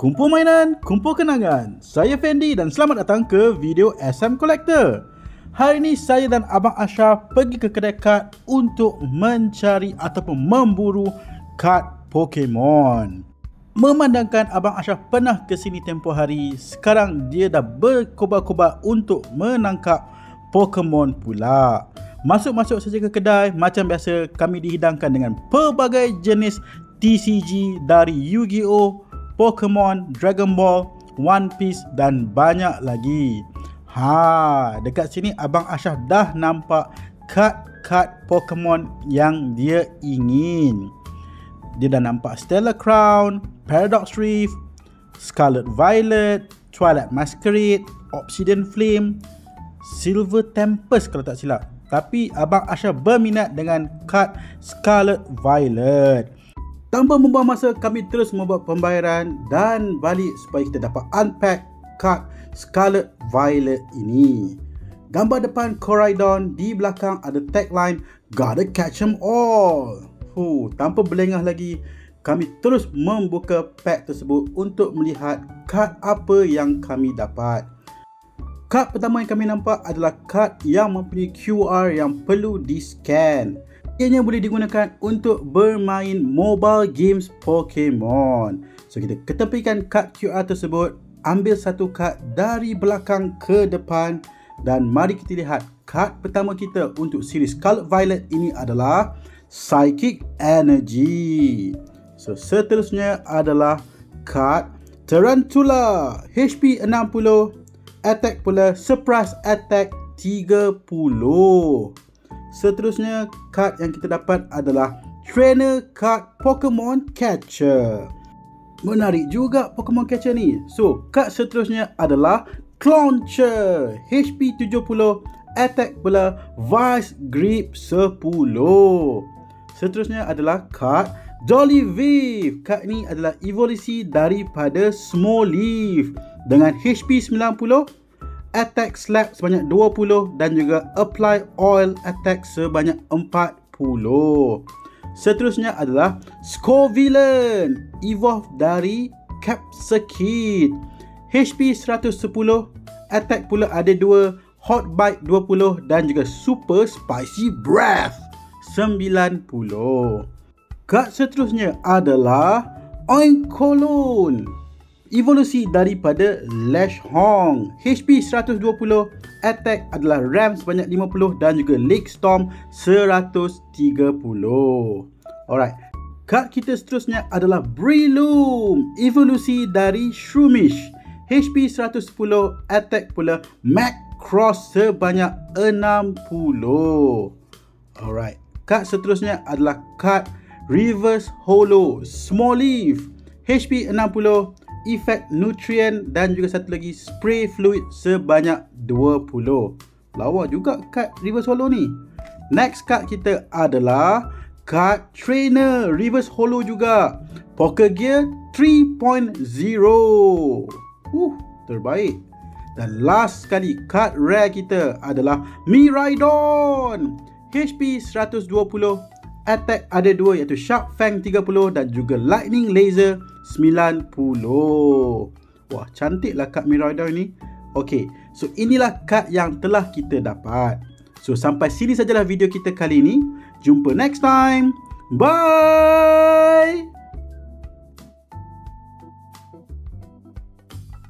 Kumpul mainan, kumpul kenangan. Saya Fendi dan selamat datang ke video SM Collector. Hari ini saya dan Abang Ashraf pergi ke kedai kad untuk mencari ataupun memburu kad Pokemon. Memandangkan Abang Ashraf pernah ke sini tempoh hari, sekarang dia dah berkobar-kobar untuk menangkap Pokemon pula. Masuk-masuk saja ke kedai, macam biasa kami dihidangkan dengan pelbagai jenis TCG dari Yu-Gi-Oh, Pokemon, Dragon Ball, One Piece dan banyak lagi. Dekat sini Abang Ashraf dah nampak kad-kad Pokemon yang dia ingin. Dia dah nampak Stellar Crown, Paradox Rift, Scarlet Violet, Twilight Masquerade, Obsidian Flame, Silver Tempest kalau tak silap. Tapi Abang Ashraf berminat dengan kad Scarlet Violet. Tanpa membuang masa, kami terus membuat pembayaran dan balik supaya kita dapat unpack kad Scarlet Violet ini. Gambar depan Koraidon, di belakang ada tagline Gotta catch 'em all. Tanpa berlengah lagi, kami terus membuka pack tersebut untuk melihat kad apa yang kami dapat. Kad pertama yang kami nampak adalah kad yang mempunyai QR yang perlu di-scan. Ianya boleh digunakan untuk bermain mobile games Pokemon. So kita ketepikan kad QR tersebut, ambil satu kad dari belakang ke depan dan mari kita lihat kad pertama kita untuk siri Scarlet Violet ini adalah Psychic Energy. So seterusnya adalah kad Tarantula, HP 60, attack pula Surprise Attack 30. Seterusnya, kad yang kita dapat adalah Trainer Card Pokemon Catcher. Menarik juga Pokemon Catcher ni. So, kad seterusnya adalah Clauncher, HP 70, attack pula Vice Grip 10. Seterusnya adalah kad Jollivive. Kad ni adalah evolusi daripada Smoliv dengan HP 90, attack slap sebanyak 20 dan juga apply oil attack sebanyak 40. Seterusnya adalah Scovillain, evolve dari Capsakid, HP 110, attack pula ada 2, hot bite 20 dan juga super spicy breath 90. Kad seterusnya adalah Oinkologne, evolusi daripada Leshong, HP 120, attack adalah ram sebanyak 50 dan juga Lake Storm 130. Alright, kad kita seterusnya adalah Breloom, evolusi dari Shroomish, HP 110, attack pula Macross sebanyak 60. Alright, kad seterusnya adalah kad Reverse Holo Smoliv, HP 60, efek nutrient dan juga satu lagi spray fluid sebanyak 20. Lawa juga kad Reverse Holo ni. Next kad kita adalah kad Trainer Reverse Holo juga, Poker Gear 3.0. Terbaik. Dan last sekali kad rare kita adalah Miraidon, HP 120, attack ada 2 iaitu Sharp Fang 30 dan juga Lightning Laser 90. Wah, cantiklah kad Miraidon ni. Okey, so inilah kad yang telah kita dapat. So sampai sini sajalah video kita kali ini. Jumpa next time. Bye.